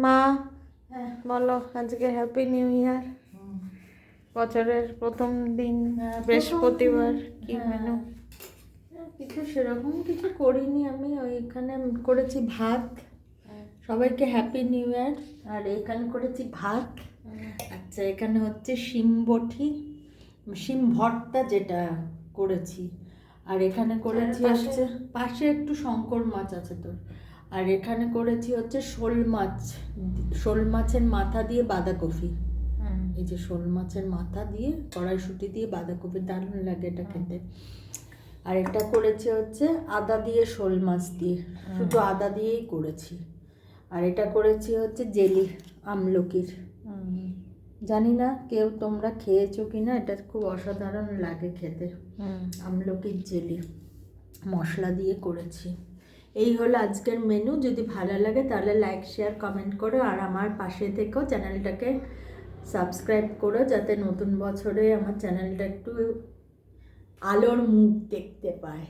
মা বলো আজকে হ্যাপি নিউ ইয়ার। বছরের প্রথম দিন বৃহস্পতিবার কি মেনু? কিছু সেরকম কিছু করিনি আমি। ওইখানে করেছি ভাত, সবাইকে হ্যাপি নিউ ইয়ার। আর এখানে করেছি ভাত। আচ্ছা, এখানে হচ্ছে শিম বটি, শিম ভর্তা যেটা করেছি। আর এখানে করেছি হচ্ছে পাশে একটু শঙ্কর মাছ আছে তোর। আর এখানে করেছি হচ্ছে শোল মাছ, শোল মাছের মাথা দিয়ে বাঁধাকপি। এই যে শোল মাছের মাথা দিয়ে কড়াইশুঁটি দিয়ে বাঁধাকপি, দারুণ লাগে এটা খেতে। আর এটা করেছি হচ্ছে আদা দিয়ে শোল মাছ দিয়ে, শুধু আদা দিয়েই করেছি। আর এটা করেছি হচ্ছে জেলি আমলকির। জানি না কেউ তোমরা খেয়েছো কি না, এটা খুব অসাধারণ লাগে খেতে। আমলকির জেলি মশলা দিয়ে করেছি। এই হলো আজকের মেনু। যদি ভালো লাগে তাহলে লাইক শেয়ার কমেন্ট করো, আর আমার পাশে থেকেও চ্যানেলটাকে সাবস্ক্রাইব করো, যাতে নতুন বছরে আমার চ্যানেলটা একটু আলোর মুখ দেখতে পায়।